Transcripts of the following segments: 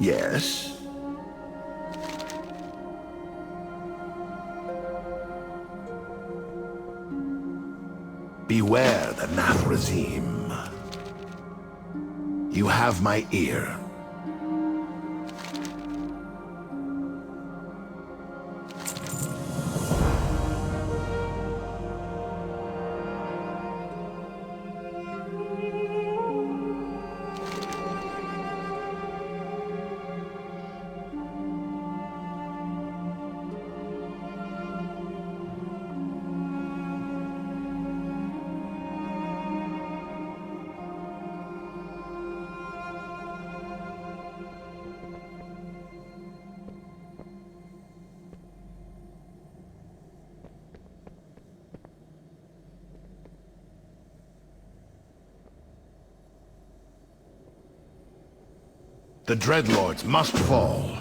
Yes? Beware the Nathrazim. You have my ear. The Dreadlords must fall.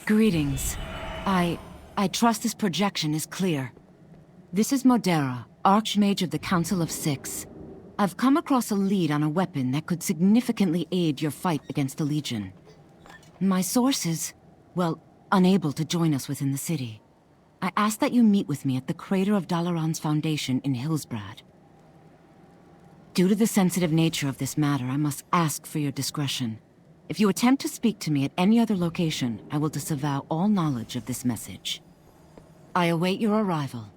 Greetings. I trust this projection is clear. This is Modera, Archmage of the Council of Six. I've come across a lead on a weapon that could significantly aid your fight against the Legion. My source is, well, unable to join us within the city. I ask that you meet with me at the crater of Dalaran's foundation in Hillsbrad. Due to the sensitive nature of this matter, I must ask for your discretion. If you attempt to speak to me at any other location, I will disavow all knowledge of this message. I await your arrival.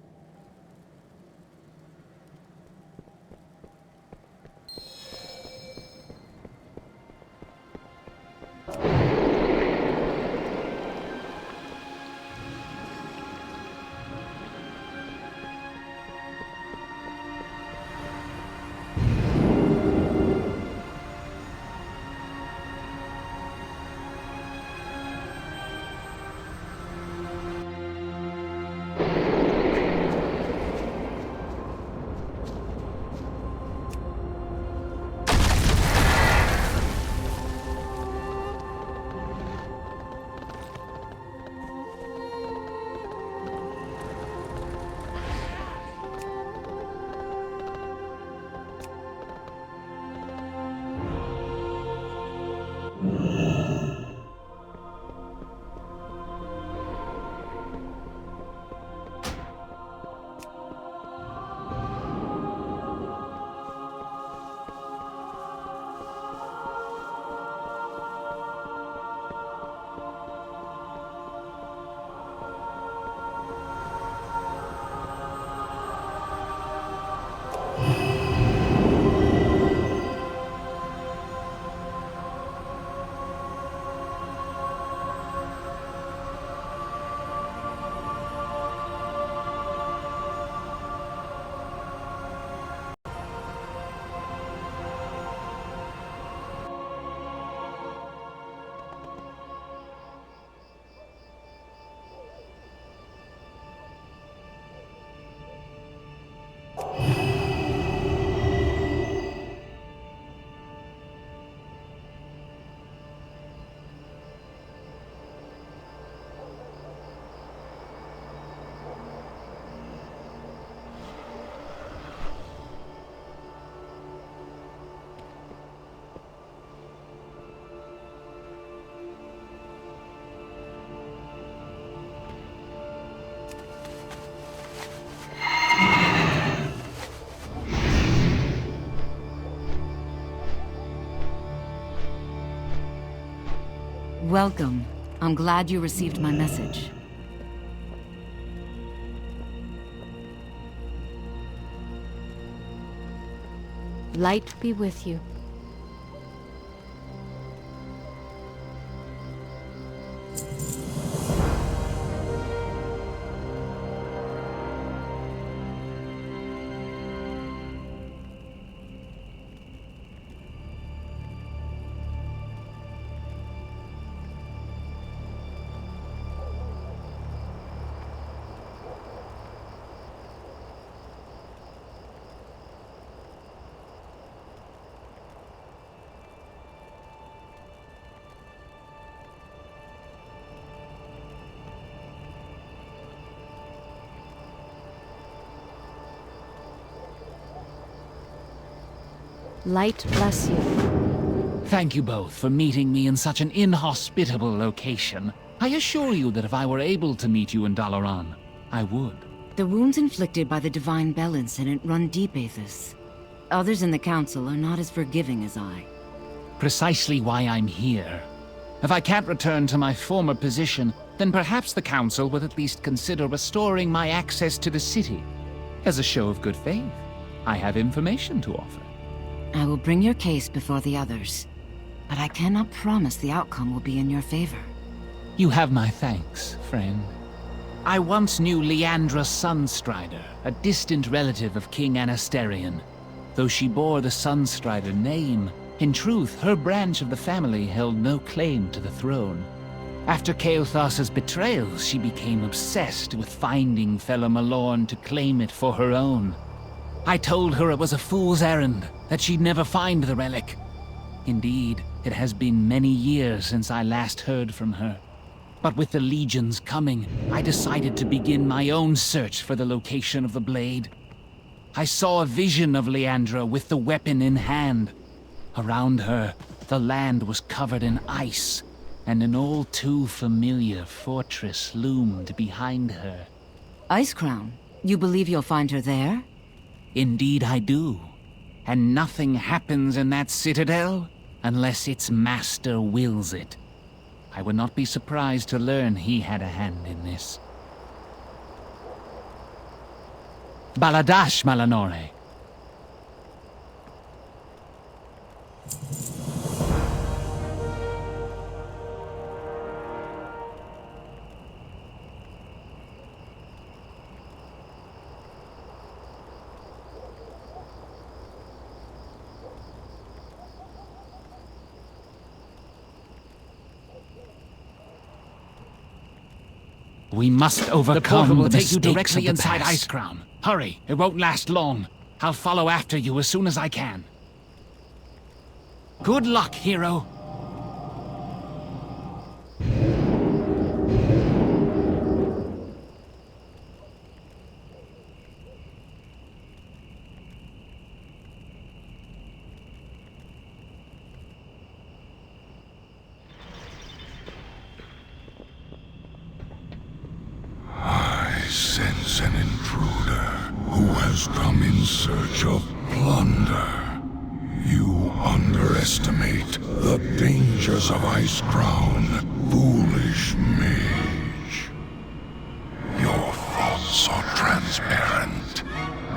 Welcome. I'm glad you received my message. Light be with you. Light bless you. Thank you both for meeting me in such an inhospitable location. I assure you that if I were able to meet you in Dalaran, I would. The wounds inflicted by the Divine Bell incident run deep, Aethys. Others in the Council are not as forgiving as I. Precisely why I'm here. If I can't return to my former position, then perhaps the Council would at least consider restoring my access to the city. As a show of good faith, I have information to offer. I will bring your case before the others, but I cannot promise the outcome will be in your favor. You have my thanks, friend. I once knew Leandra Sunstrider, a distant relative of King Anasterion. Though she bore the Sunstrider name, in truth, her branch of the family held no claim to the throne. After Kaothas's betrayal, she became obsessed with finding Felo'Melorn to claim it for her own. I told her it was a fool's errand, that she'd never find the relic. Indeed, it has been many years since I last heard from her. But with the legions coming, I decided to begin my own search for the location of the blade. I saw a vision of Leandra with the weapon in hand. Around her, the land was covered in ice, and an all too familiar fortress loomed behind her. Icecrown, you believe you'll find her there? Indeed I do. And nothing happens in that citadel unless its master wills it. I would not be surprised to learn he had a hand in this. Baladash, Malanore. We must overcome the mistakes of the past. The portal will take you directly inside Icecrown. Hurry, it won't last long. I'll follow after you as soon as I can. Good luck, hero. Sense an intruder who has come in search of plunder. You underestimate the dangers of Icecrown, foolish mage. Your thoughts are transparent.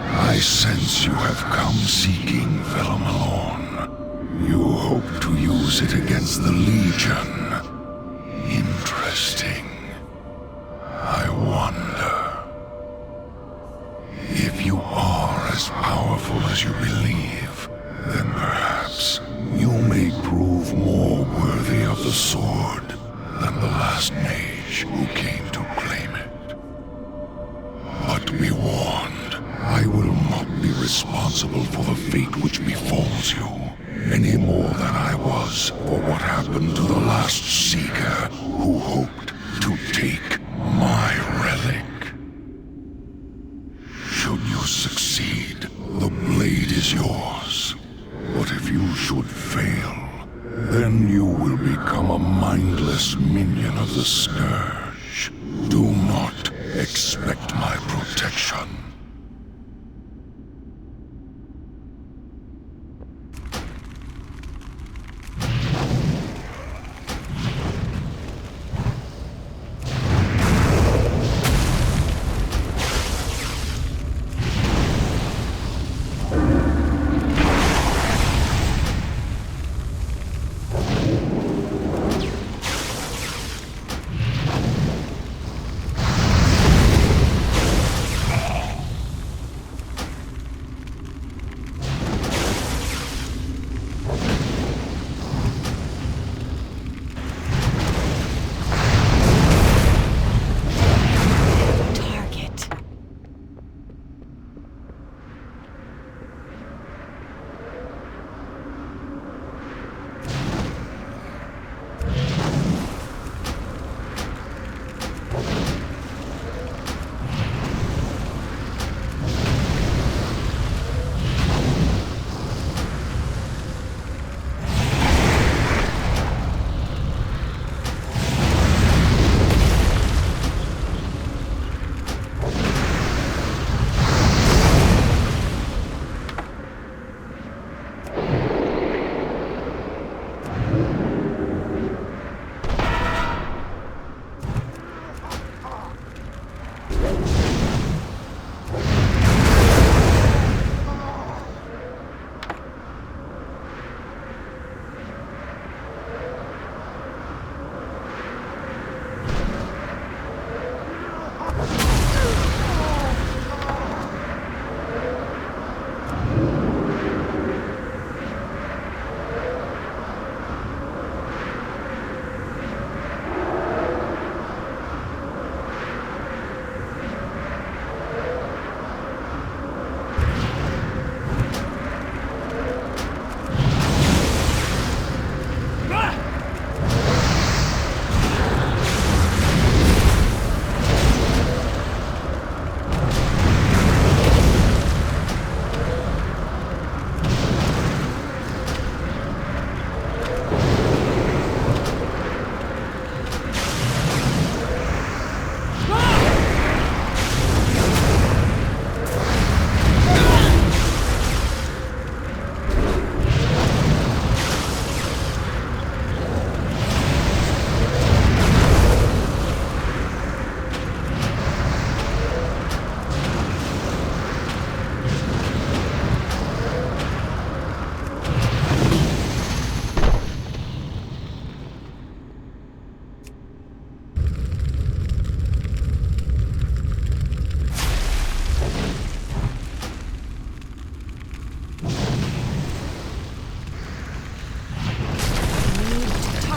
I sense you have come seeking Felo'Melorn. You hope to use it against the Legion. Interesting. I wonder. If you are as powerful as you believe, then perhaps you may prove more worthy of the sword than the last mage who came to claim it. But be warned, I will not be responsible for the fate which befalls you, any more than I was for what happened to the last Seeker who hoped to take my relic. Should you succeed, the blade is yours. But if you should fail, then you will become a mindless minion of the Scourge. Do not expect my protection.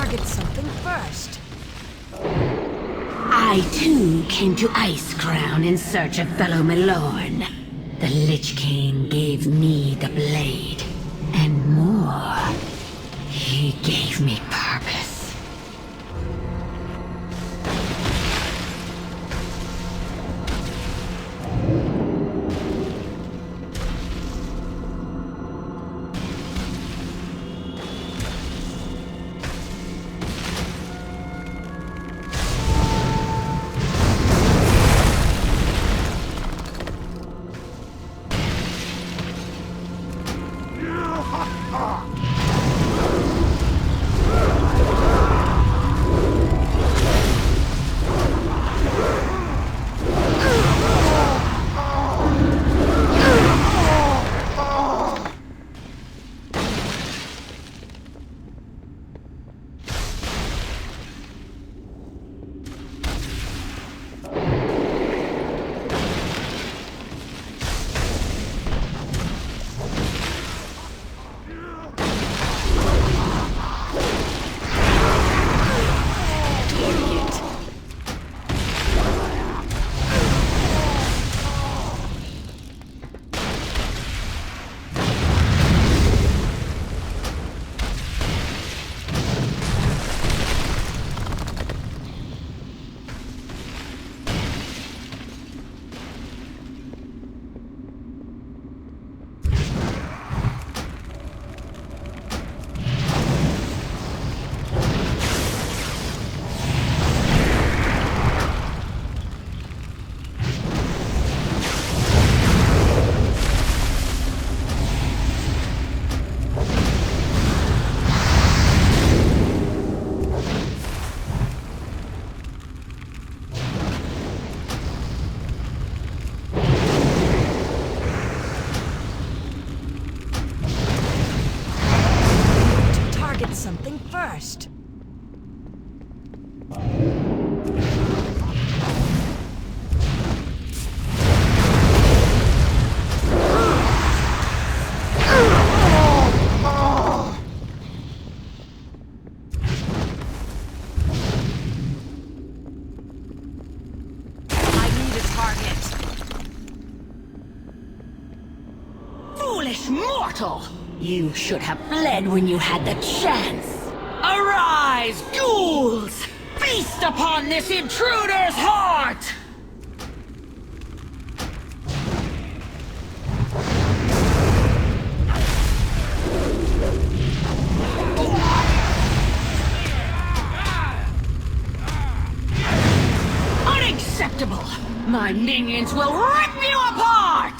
target something first. I too came to Icecrown in search of Felo'Melorn. The Lich King gave me the blade, and more. He gave me purpose. Something first. I need a target. Foolish mortal! You should have fled when you had the chance. Arise, ghouls! Feast upon this intruder's heart! Unacceptable! My minions will rip you apart!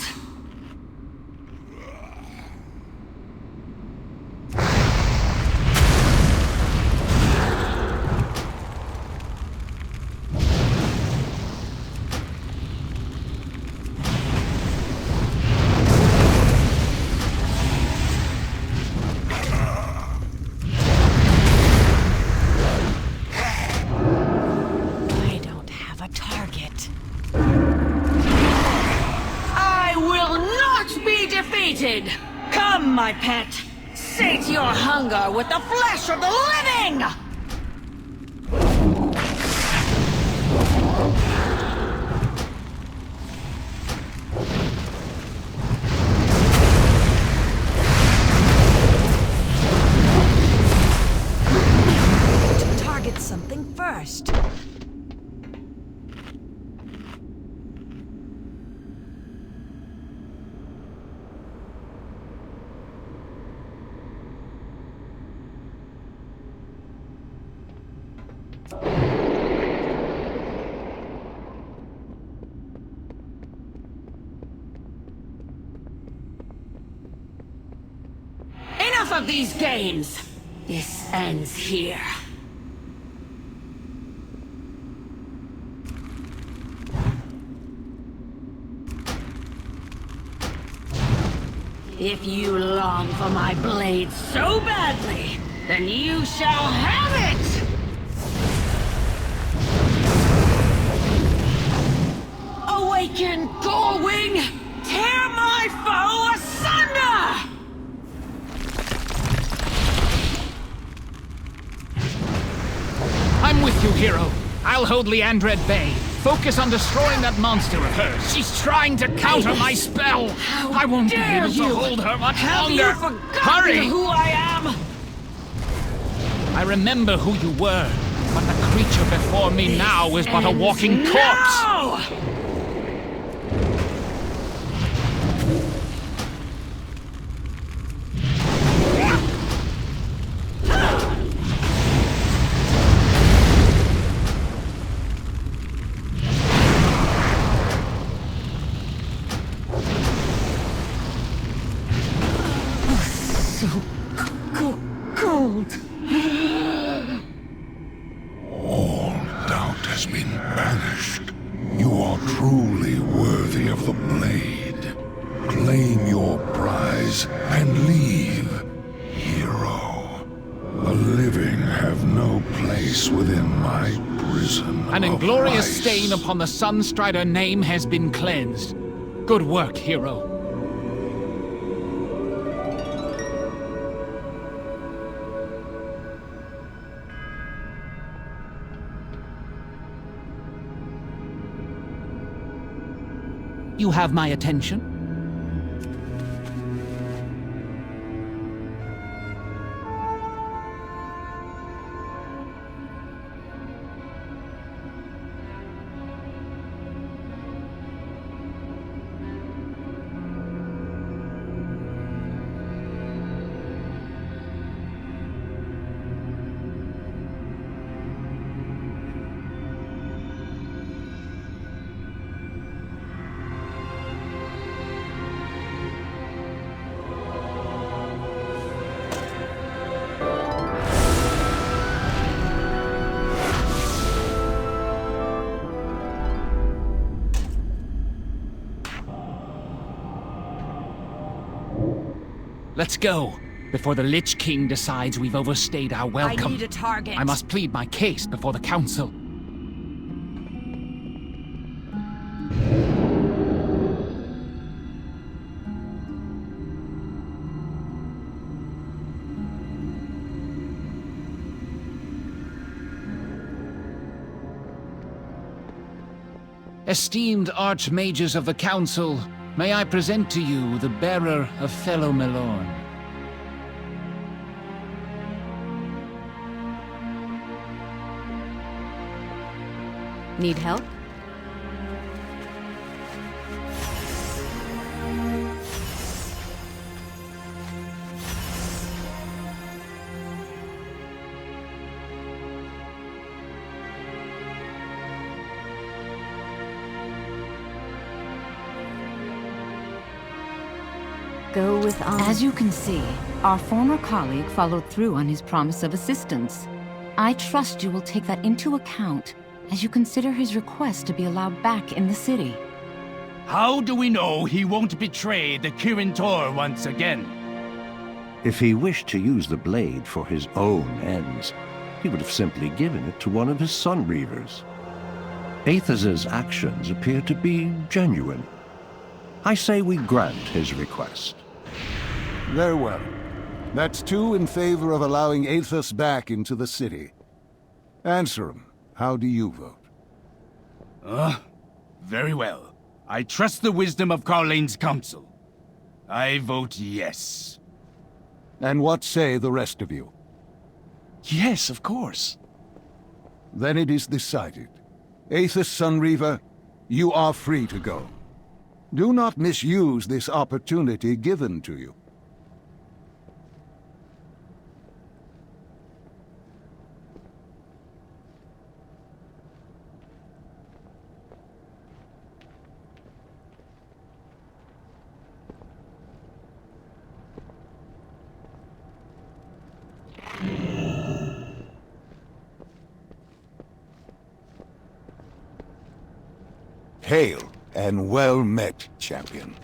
Come, my pet! Sate your hunger with the flesh of the living! To target something first. Enough of these games! This ends here. If you long for my blade so badly, then you shall have it! Awaken, Gullwing! Tear my foe asunder! I'm with you, hero. I'll hold Leandra at bay. Focus on destroying that monster of hers. She's trying to counter my spell. I won't be able to hold her much longer. Hurry! Who I am? I remember who you were, but the creature before me now is but a walking corpse. No! All doubt has been banished. You are truly worthy of the blade. Claim your prize and leave, hero. The living have no place within my prison. An of inglorious vice. stain upon the Sunstrider name has been cleansed. Good work, hero. You have my attention? Let's go, before the Lich King decides we've overstayed our welcome. I need a target. I must plead my case before the Council. Esteemed Archmages of the Council, may I present to you the bearer of Felo'Melorn. Need help? Go with honor. As you can see, our former colleague followed through on his promise of assistance. I trust you will take that into account as you consider his request to be allowed back in the city. How do we know he won't betray the Kirin Tor once again? If he wished to use the blade for his own ends, he would have simply given it to one of his Sunreavers. Aethas's actions appear to be genuine. I say we grant his request. Very well. That's 2 in favor of allowing Aethas back into the city. Answer him. How do you vote? Very well. I trust the wisdom of Carlane's council. I vote yes. And what say the rest of you? Yes, of course. Then it is decided. Aethas Sunreaver, you are free to go. Do not misuse this opportunity given to you. Hail, and well met, champion.